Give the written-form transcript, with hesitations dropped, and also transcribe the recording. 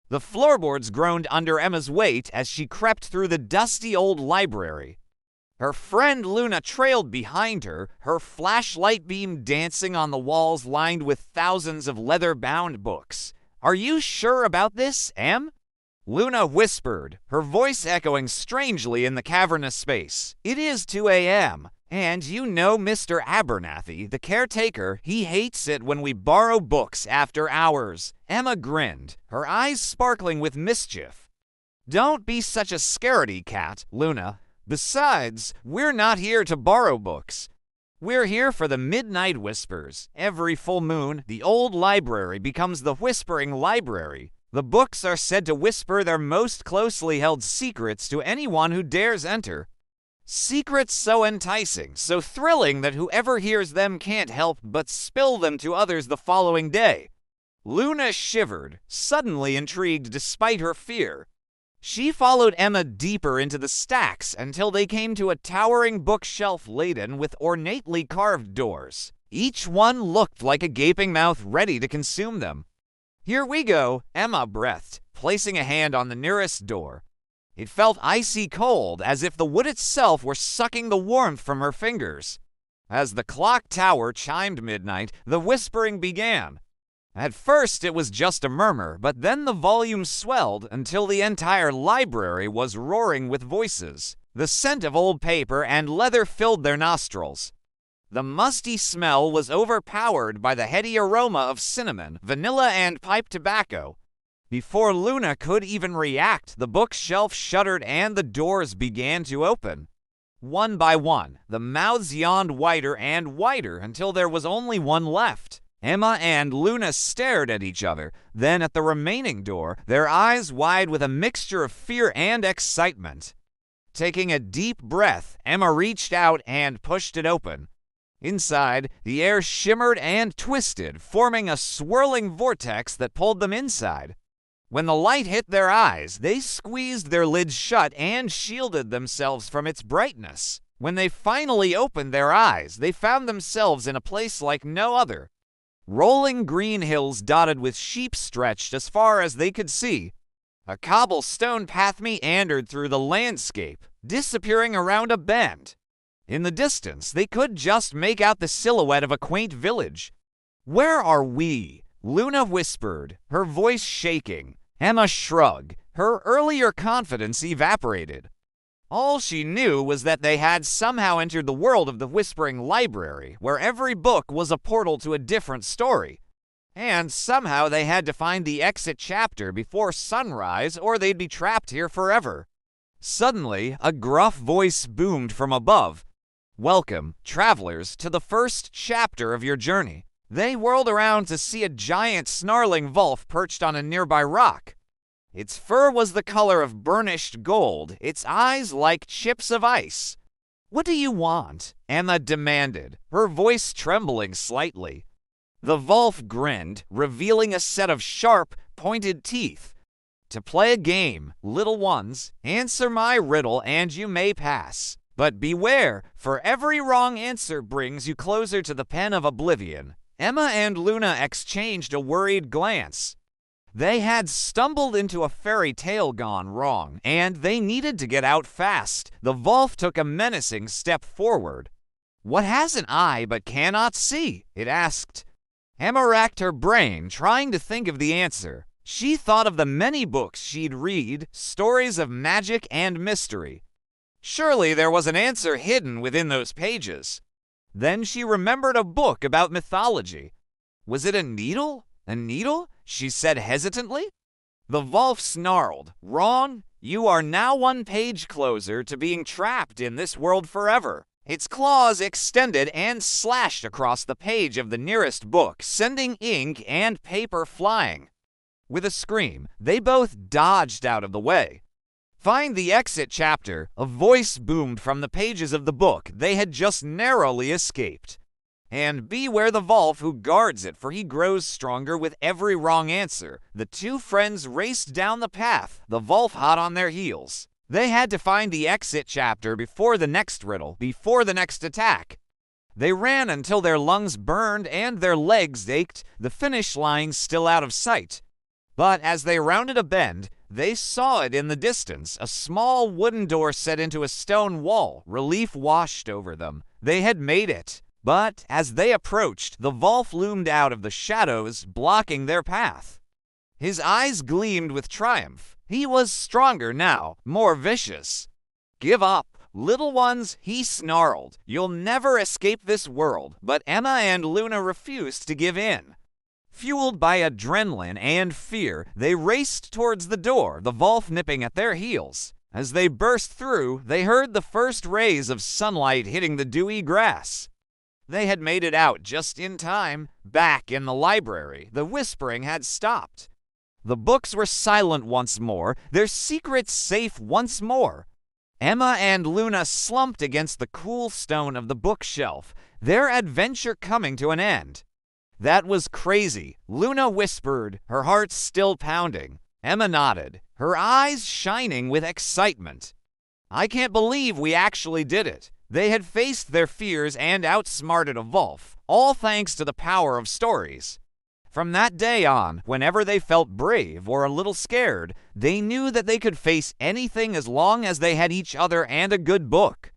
The floorboards groaned under Emma's weight as she crept through the dusty old library. Her friend Luna trailed behind her, her flashlight beam dancing on the walls lined with thousands of leather-bound books. "Are you sure about this, Em?" Luna whispered, her voice echoing strangely in the cavernous space. "It is 2 a.m., and you know Mr. Abernathy, the caretaker, he hates it when we borrow books after hours." Emma grinned, her eyes sparkling with mischief. "Don't be such a scaredy cat, Luna. Besides, we're not here to borrow books. We're here for the Midnight Whispers. Every full moon, the old library becomes the Whispering Library. The books are said to whisper their most closely held secrets to anyone who dares enter. Secrets so enticing, so thrilling that whoever hears them can't help but spill them to others the following day." Luna shivered, suddenly intrigued despite her fear. She followed Emma deeper into the stacks until they came to a towering bookshelf laden with ornately carved doors. Each one looked like a gaping mouth ready to consume them. "Here we go," Emma breathed, placing a hand on the nearest door. It felt icy cold, as if the wood itself were sucking the warmth from her fingers. As the clock tower chimed midnight, the whispering began. At first it was just a murmur, but then the volume swelled until the entire library was roaring with voices. The scent of old paper and leather filled their nostrils. The musty smell was overpowered by the heady aroma of cinnamon, vanilla, and pipe tobacco. Before Luna could even react, the bookshelf shuddered and the doors began to open. One by one, the mouths yawned wider and wider until there was only one left. Emma and Luna stared at each other, then at the remaining door, their eyes wide with a mixture of fear and excitement. Taking a deep breath, Emma reached out and pushed it open. Inside, the air shimmered and twisted, forming a swirling vortex that pulled them inside. When the light hit their eyes, they squeezed their lids shut and shielded themselves from its brightness. When they finally opened their eyes, they found themselves in a place like no other. Rolling green hills dotted with sheep stretched as far as they could see. A cobblestone path meandered through the landscape, disappearing around a bend. In the distance, they could just make out the silhouette of a quaint village. "Where are we?" Luna whispered, her voice shaking. Emma shrugged, her earlier confidence evaporated. All she knew was that they had somehow entered the world of the Whispering Library, where every book was a portal to a different story. And somehow they had to find the exit chapter before sunrise or they'd be trapped here forever. Suddenly, a gruff voice boomed from above. "Welcome, travelers, to the first chapter of your journey." They whirled around to see a giant snarling wolf perched on a nearby rock. Its fur was the color of burnished gold, its eyes like chips of ice. "What do you want?" Emma demanded, her voice trembling slightly. The wolf grinned, revealing a set of sharp, pointed teeth. "To play a game, little ones. Answer my riddle and you may pass. But beware, for every wrong answer brings you closer to the pen of oblivion." Emma and Luna exchanged a worried glance. They had stumbled into a fairy tale gone wrong, and they needed to get out fast. The wolf took a menacing step forward. "What has an eye but cannot see?" it asked. Emma racked her brain, trying to think of the answer. She thought of the many books she'd read, stories of magic and mystery. Surely there was an answer hidden within those pages. Then she remembered a book about mythology. "Was it a needle? A needle?" she said hesitantly. The wolf snarled. "Wrong. You are now one page closer to being trapped in this world forever." Its claws extended and slashed across the page of the nearest book, sending ink and paper flying. With a scream, they both dodged out of the way. "Find the exit chapter," a voice boomed from the pages of the book they had just narrowly escaped. "And beware the wolf who guards it, for he grows stronger with every wrong answer." The two friends raced down the path, the wolf hot on their heels. They had to find the exit chapter before the next riddle, before the next attack. They ran until their lungs burned and their legs ached, the finish line still out of sight. But as they rounded a bend, they saw it in the distance, a small wooden door set into a stone wall. Relief washed over them. They had made it. But as they approached, the Volf loomed out of the shadows, blocking their path. His eyes gleamed with triumph. He was stronger now, more vicious. "Give up, little ones," he snarled. "You'll never escape this world." But Emma and Luna refused to give in. Fueled by adrenaline and fear, they raced towards the door, the Volf nipping at their heels. As they burst through, they heard the first rays of sunlight hitting the dewy grass. They had made it out just in time. Back in the library, the whispering had stopped. The books were silent once more, their secrets safe once more. Emma and Luna slumped against the cool stone of the bookshelf, their adventure coming to an end. "That was crazy," Luna whispered, her heart still pounding. Emma nodded, her eyes shining with excitement. "I can't believe we actually did it." They had faced their fears and outsmarted a Volf, all thanks to the power of stories. From that day on, whenever they felt brave or a little scared, they knew that they could face anything as long as they had each other and a good book.